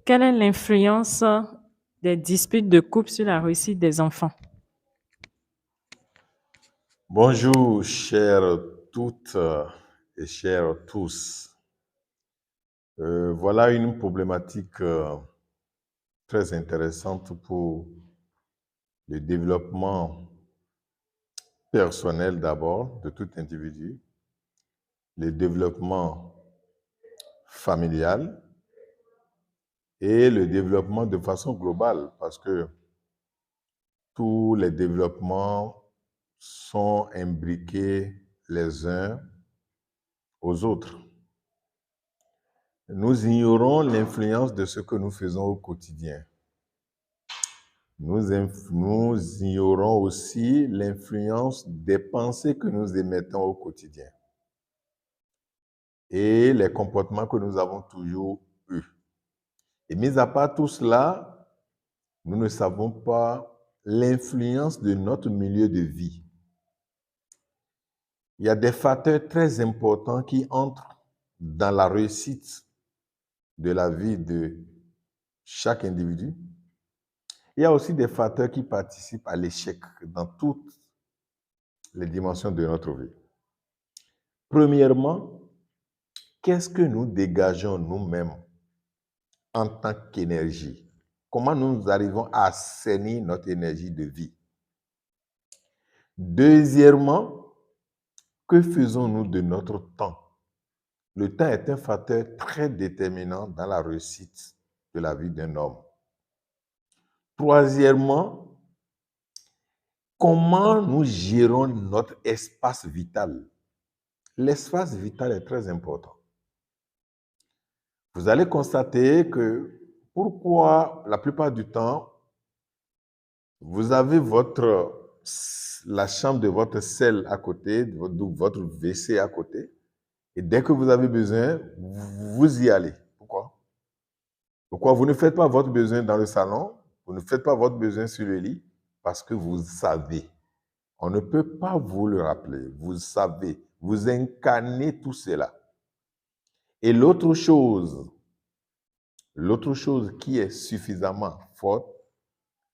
Quelle est l'influence des disputes de couple sur la réussite des enfants? Bonjour, chères toutes et chers tous. Voilà une problématique très intéressante pour le développement personnel d'abord de tout individu, le développement familial et le développement de façon globale, parce que tous les développements sont imbriqués les uns aux autres. Nous ignorons l'influence de ce que nous faisons au quotidien. Nous ignorons aussi l'influence des pensées que nous émettons au quotidien et les comportements que nous avons toujours eus. Et mis à part tout cela, nous ne savons pas l'influence de notre milieu de vie. Il y a des facteurs très importants qui entrent dans la réussite de la vie de chaque individu. Il y a aussi des facteurs qui participent à l'échec dans toutes les dimensions de notre vie. Premièrement, qu'est-ce que nous dégageons nous-mêmes en tant qu'énergie? Comment nous arrivons à assainir notre énergie de vie? Deuxièmement, que faisons-nous de notre temps? Le temps est un facteur très déterminant dans la réussite de la vie d'un homme. Troisièmement, comment nous gérons notre espace vital? L'espace vital est très important. Vous allez constater que pourquoi la plupart du temps, vous avez la chambre de votre selle à côté, votre WC à côté, et dès que vous avez besoin, vous y allez. Pourquoi? Pourquoi vous ne faites pas votre besoin dans le salon, vous ne faites pas votre besoin sur le lit? Parce que vous savez. On ne peut pas vous le rappeler. Vous savez. Vous incarnez tout cela. Et l'autre chose qui est suffisamment forte,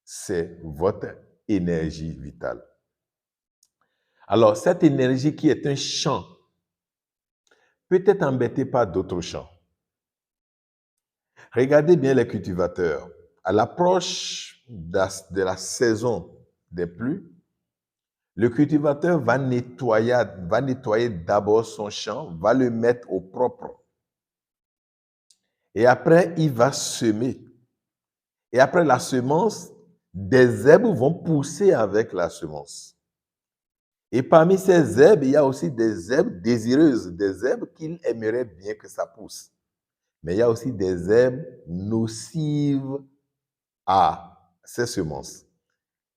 c'est votre énergie vitale. Alors, cette énergie qui est un champ peut être embêtée par d'autres champs. Regardez bien les cultivateurs. À l'approche de la saison des pluies, le cultivateur va nettoyer d'abord son champ, va le mettre au propre. Et après, il va semer. Et après la semence, des herbes vont pousser avec la semence. Et parmi ces herbes, il y a aussi des herbes désireuses, des herbes qu'il aimerait bien que ça pousse. Mais il y a aussi des herbes nocives à ces semences.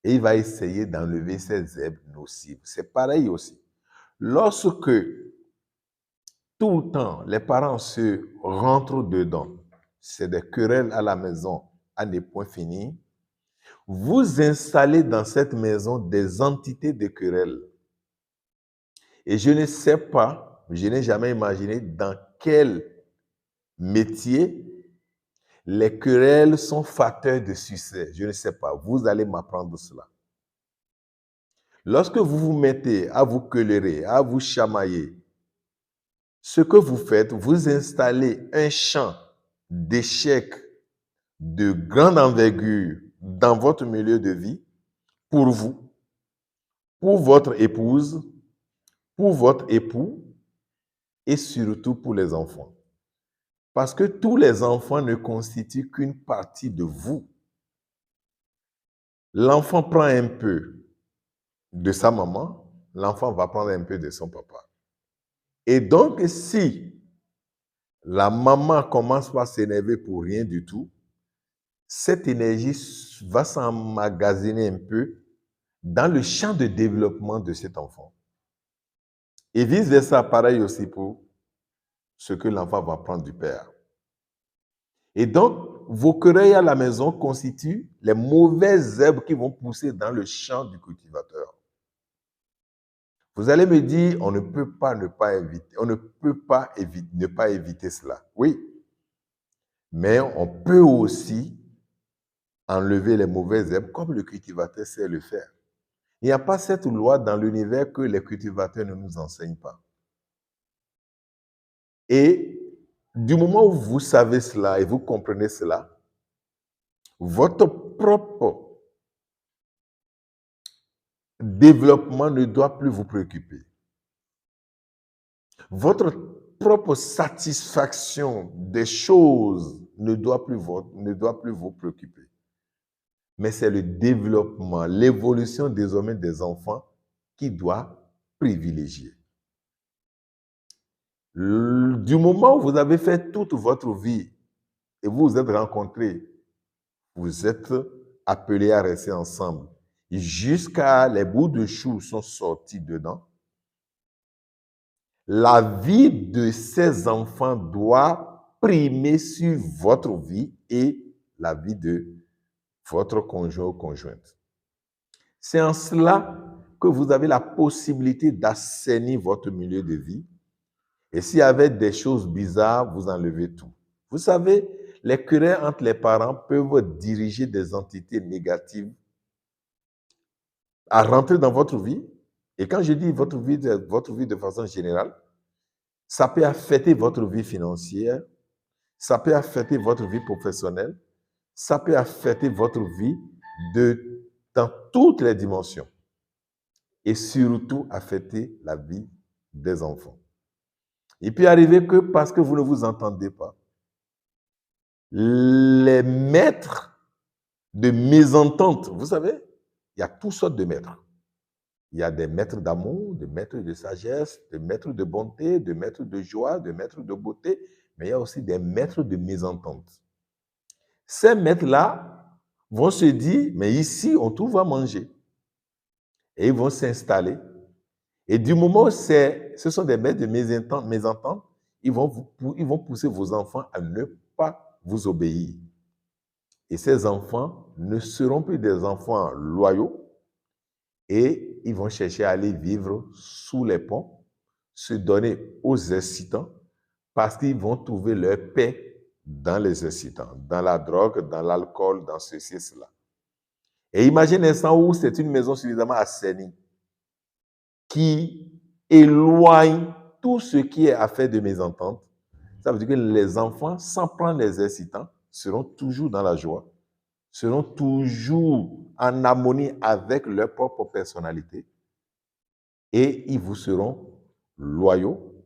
Et il va essayer d'enlever ces herbes nocives. C'est pareil aussi. Lorsque tout le temps les parents se rentrent dedans, c'est des querelles à la maison à ne point finir, vous installez dans cette maison des entités de querelles. Et je ne sais pas, je n'ai jamais imaginé dans quel métier les querelles sont facteurs de succès. Je ne sais pas. Vous allez m'apprendre cela. Lorsque vous vous mettez à vous quereller, à vous chamailler, ce que vous faites, vous installez un champ d'échecs de grande envergure dans votre milieu de vie pour vous, pour votre épouse, pour votre époux et surtout pour les enfants. Parce que tous les enfants ne constituent qu'une partie de vous. L'enfant prend un peu de sa maman, l'enfant va prendre un peu de son papa. Et donc, si la maman commence par s'énerver pour rien du tout, cette énergie va s'emmagasiner un peu dans le champ de développement de cet enfant. Et vice-versa, pareil aussi pour ce que l'enfant va prendre du père. Et donc, vos querelles à la maison constituent les mauvaises herbes qui vont pousser dans le champ du cultivateur. Vous allez me dire, on ne peut pas ne pas éviter, on ne peut pas ne pas éviter cela. Oui, Mais on peut aussi enlever les mauvaises herbes comme le cultivateur sait le faire. Il n'y a pas cette loi dans l'univers que les cultivateurs ne nous enseignent pas. Et du moment où vous savez cela et vous comprenez cela, votre propre développement ne doit plus vous préoccuper. Votre propre satisfaction des choses ne doit plus vous préoccuper. Mais c'est le développement, l'évolution désormais des enfants qui doit privilégier. Du moment où vous avez fait toute votre vie et vous vous êtes rencontrés, vous êtes appelés à rester ensemble jusqu'à les bouts de chou sont sortis dedans, la vie de ces enfants doit primer sur votre vie et la vie de votre conjoint ou conjointe. C'est en cela que vous avez la possibilité d'assainir votre milieu de vie. Et s'il y avait des choses bizarres, vous enlevez tout. Vous savez, les querelles entre les parents peuvent diriger des entités négatives à rentrer dans votre vie. Et quand je dis votre vie de façon générale, ça peut affecter votre vie financière, ça peut affecter votre vie professionnelle, ça peut affecter votre vie dans toutes les dimensions. Et surtout affecter la vie des enfants. Il peut arriver que parce que vous ne vous entendez pas, les maîtres de mésentente, vous savez, il y a toutes sortes de maîtres. Il y a des maîtres d'amour, des maîtres de sagesse, des maîtres de bonté, des maîtres de joie, des maîtres de beauté, mais il y a aussi des maîtres de mésentente. Ces maîtres-là vont se dire, mais ici, on trouve à manger. Et ils vont s'installer. Et du moment où ce sont des maîtres de mésentente, ils vont pousser vos enfants à ne pas vous obéir. Et ces enfants ne seront plus des enfants loyaux et ils vont chercher à aller vivre sous les ponts, se donner aux excitants parce qu'ils vont trouver leur paix dans les excitants, dans la drogue, dans l'alcool, dans ceci et cela. Et imagine un instant où c'est une maison suffisamment assainie qui éloigne tout ce qui est affaire de mésentente. Ça veut dire que les enfants, sans prendre les excitants, seront toujours dans la joie, seront toujours en harmonie avec leur propre personnalité et ils vous seront loyaux,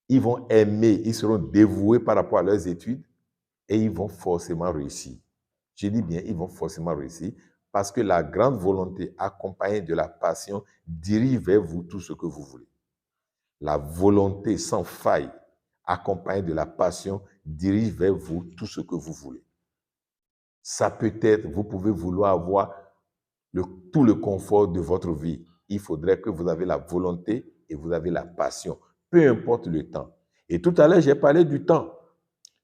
ils vont aimer, ils seront dévoués par rapport à leurs études et ils vont forcément réussir. Je dis bien, ils vont forcément réussir parce que la grande volonté accompagnée de la passion dirige vers vous tout ce que vous voulez. La volonté sans faille accompagnée de la passion dirige vers vous tout ce que vous voulez. Ça peut être, vous pouvez vouloir avoir tout le confort de votre vie. Il faudrait que vous avez la volonté et vous avez la passion, peu importe le temps. Et tout à l'heure, j'ai parlé du temps.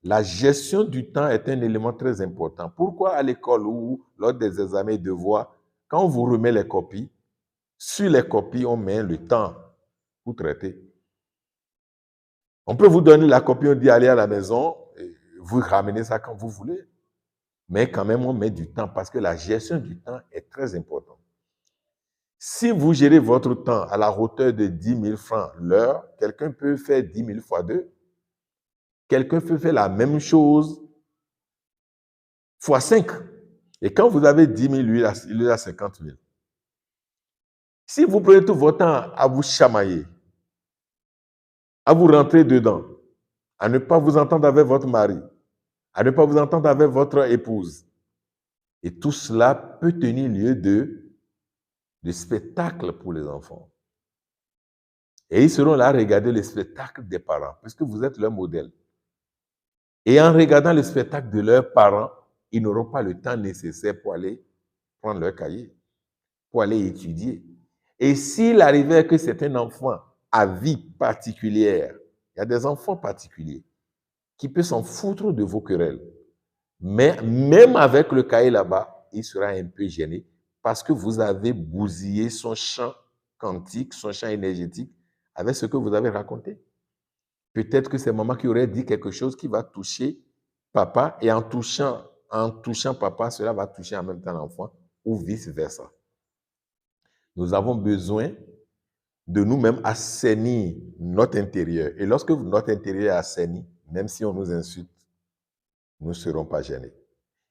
La gestion du temps est un élément très important. Pourquoi à l'école ou lors des examens et devoirs, quand on vous remet les copies, sur les copies, on met le temps pour traiter. On peut vous donner la copie, on dit allez à la maison, et vous ramenez ça quand vous voulez. Mais quand même, on met du temps parce que la gestion du temps est très importante. Si vous gérez votre temps à la hauteur de 10 000 francs l'heure, quelqu'un peut faire 10 000 fois 2. Quelqu'un peut faire la même chose fois 5. Et quand vous avez 10 000, lui, il a 50 000. Si vous prenez tout votre temps à vous chamailler, à vous rentrer dedans, à ne pas vous entendre avec votre mari, à ne pas vous entendre avec votre épouse, et tout cela peut tenir lieu de spectacle pour les enfants. Et ils seront là à regarder le spectacle des parents, puisque vous êtes leur modèle. Et en regardant le spectacle de leurs parents, ils n'auront pas le temps nécessaire pour aller prendre leur cahier, pour aller étudier. Et s'il arrivait que c'est un enfant à vie particulière, il y a des enfants particuliers qui peuvent s'en foutre de vos querelles. Mais même avec le cahier là-bas, il sera un peu gêné parce que vous avez bousillé son champ quantique, son champ énergétique avec ce que vous avez raconté. Peut-être que c'est maman qui aurait dit quelque chose qui va toucher papa et en touchant papa, cela va toucher en même temps l'enfant ou vice-versa. Nous avons besoin de nous-mêmes assainir notre intérieur. Et lorsque notre intérieur est assaini, même si on nous insulte, nous ne serons pas gênés.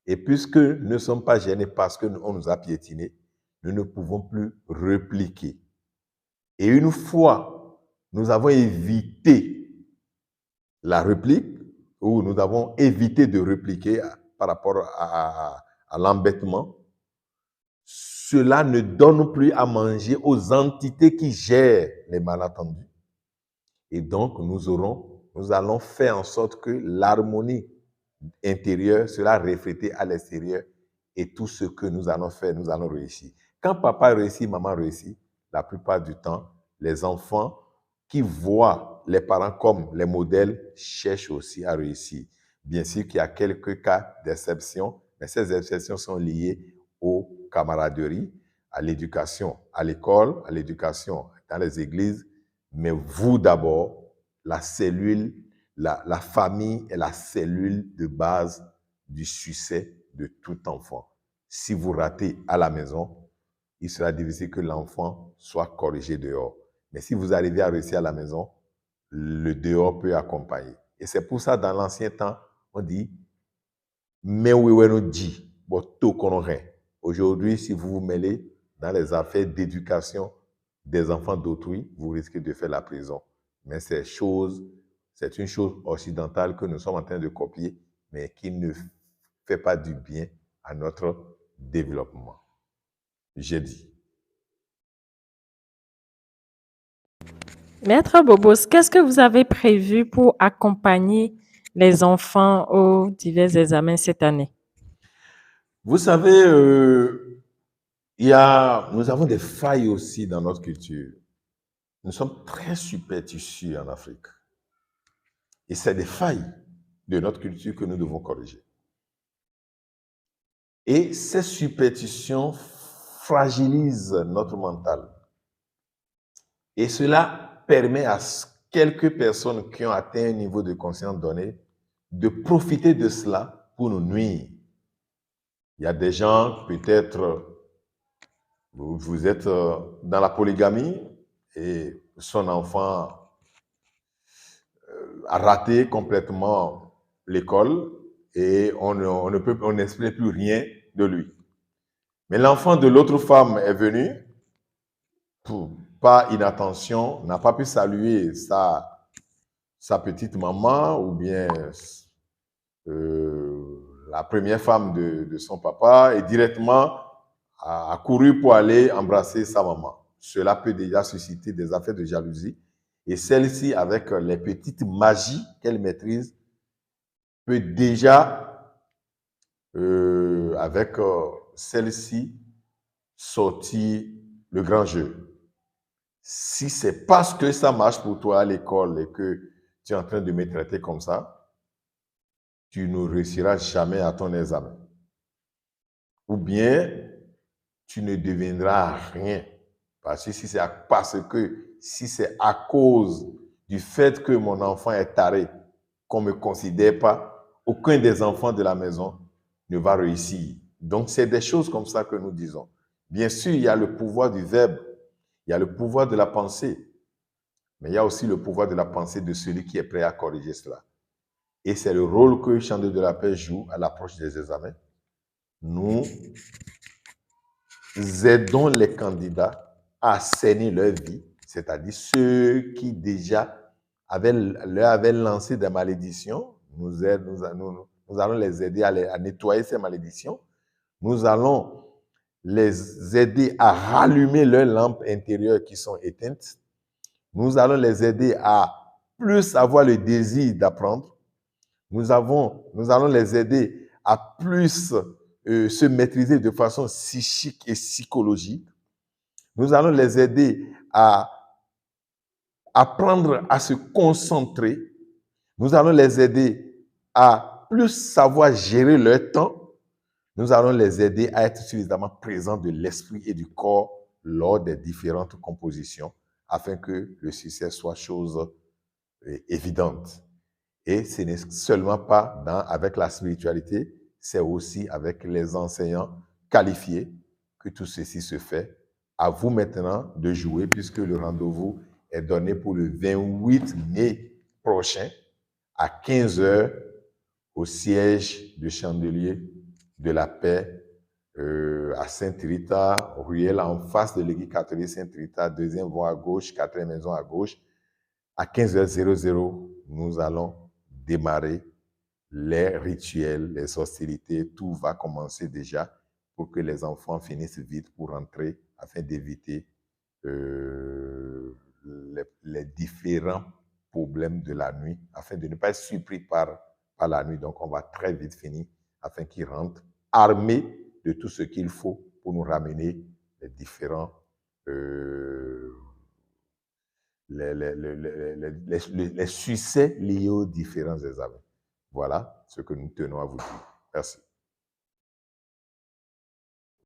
Et puisque nous ne sommes pas gênés parce qu'on nous a piétinés, nous ne pouvons plus répliquer. Et une fois, nous avons évité la réplique, ou nous avons évité de répliquer par rapport à l'embêtement, cela ne donne plus à manger aux entités qui gèrent les malentendus. Et donc, nous allons faire en sorte que l'harmonie intérieure sera reflétée à l'extérieur et tout ce que nous allons faire, nous allons réussir. Quand papa réussit, maman réussit, la plupart du temps, les enfants qui voient les parents comme les modèles cherchent aussi à réussir. Bien sûr qu'il y a quelques cas d'exception, mais ces exceptions sont liées aux camaraderies, à l'éducation, à l'école, à l'éducation dans les églises. Mais vous d'abord, la cellule, la famille est la cellule de base du succès de tout enfant. Si vous ratez à la maison, il sera difficile que l'enfant soit corrigé dehors. Mais si vous arrivez à réussir à la maison, le dehors peut accompagner. Et c'est pour ça, dans l'ancien temps, on dit « mais oui, nous dit, tout connaît ». Aujourd'hui, si vous vous mêlez dans les affaires d'éducation des enfants d'autrui, vous risquez de faire la prison. Mais c'est une chose occidentale que nous sommes en train de copier, mais qui ne fait pas du bien à notre développement. J'ai dit. Maître Bobos, qu'est-ce que vous avez prévu pour accompagner les enfants aux divers examens cette année? Vous savez, nous avons des failles aussi dans notre culture. Nous sommes très superstitieux en Afrique. Et c'est des failles de notre culture que nous devons corriger. Et ces superstitions fragilisent notre mental. Et cela permet à quelques personnes qui ont atteint un niveau de conscience donné de profiter de cela pour nous nuire. Il y a des gens, peut-être, vous êtes dans la polygamie et son enfant a raté complètement l'école et on n'explique plus rien de lui. Mais l'enfant de l'autre femme est venu, par inattention, n'a pas pu saluer sa petite maman ou bien la première femme de son papa et directement a couru pour aller embrasser sa maman. Cela peut déjà susciter des affaires de jalousie. Et celle-ci, avec les petites magies qu'elle maîtrise, peut déjà, avec celle-ci, sortir le grand jeu. Si c'est parce que ça marche pour toi à l'école et que tu es en train de me traiter comme ça, tu ne réussiras jamais à ton examen. Ou bien, tu ne deviendras rien. Parce que si c'est à cause du fait que mon enfant est taré, qu'on ne me considère pas, aucun des enfants de la maison ne va réussir. Donc, c'est des choses comme ça que nous disons. Bien sûr, il y a le pouvoir du verbe, il y a le pouvoir de la pensée, mais il y a aussi le pouvoir de la pensée de celui qui est prêt à corriger cela. Et c'est le rôle que Chandelier de la Paix joue à l'approche des examens. Nous aidons les candidats à assainir leur vie, c'est-à-dire ceux qui déjà leur avaient lancé des malédictions. Nous allons les aider à nettoyer ces malédictions. Nous allons les aider à rallumer leurs lampes intérieures qui sont éteintes. Nous allons les aider à plus avoir le désir d'apprendre. Nous allons les aider à plus se maîtriser de façon psychique et psychologique. Nous allons les aider à apprendre à se concentrer. Nous allons les aider à plus savoir gérer leur temps. Nous allons les aider à être suffisamment présents de l'esprit et du corps lors des différentes compositions afin que le succès soit chose évidente. Et ce n'est seulement pas avec la spiritualité, c'est aussi avec les enseignants qualifiés que tout ceci se fait. À vous maintenant de jouer puisque le rendez-vous est donné pour le 28 mai prochain à 15 heures au siège de Chandelier de la Paix à Sainte-Rita, ruelle en face de l'église catholique Sainte-Rita, deuxième voie à gauche, quatrième maison à gauche. À 15h00, nous allons démarrer les rituels, les hostilités. Tout va commencer déjà pour que les enfants finissent vite pour rentrer afin d'éviter les différents problèmes de la nuit, afin de ne pas être surpris par la nuit. Donc, on va très vite finir afin qu'ils rentrent armés de tout ce qu'il faut pour nous ramener les différents les succès liés aux différents examens. Voilà ce que nous tenons à vous dire. Merci.